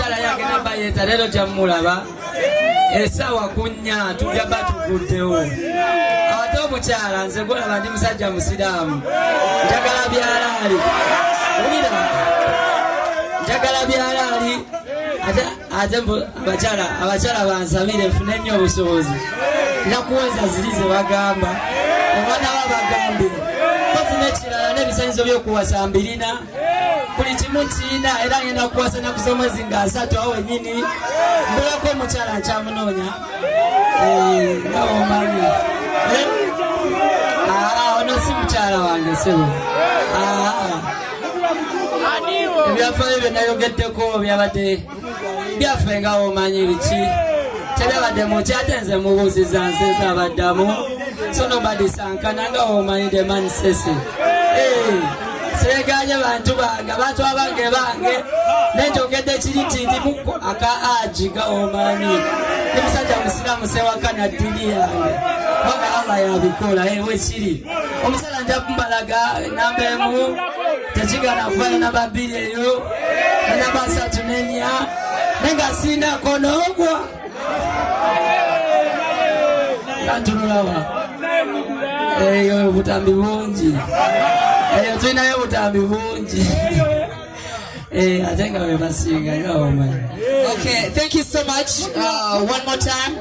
omukyala yagenda bayeta leero gyamulaba esawa kunya tujja batukuddewo ate omukyala nze golaba ndi musajja musiraamu njagala byalaali njagala byalaali ate abakyala bansabire nfune nnyo obusobozi nakuweza ziri ze bagamba omwana wa bagambye kozi n'ekirala n'ebisanyizo by'okuwasa mbirina buli kimu kirina era ngenda kuwasa naku z'omwezi nga 3 awo wennyini mbulako omukyala nkyamunoonya nga omanyi ono si mukyala wange sebo ebyafaayo bye nayogeddeko byabadde byaffe nga omanyi biki tebyabadde muki ate nze mubuuziza nseza abaddamu so nobody sankana nga omanyi the man sese seeganye bantu bange abantu abange nenjogedde kiri tindimu aka aji nga omanyi ne musajja musiraamu sewakana ddini yange wanga Allah yabikola wekiri omusala nja kumbalaga namba emu tekigana kubayo namba 2 eyo namba 3 n'ennya nenga sindako n'ogwa kantunulawa eyo obutambi bungi eyo tulinayo obutambi bungi ate nga bwe basinga nga omanyi. Okay, thank you so much. One more time.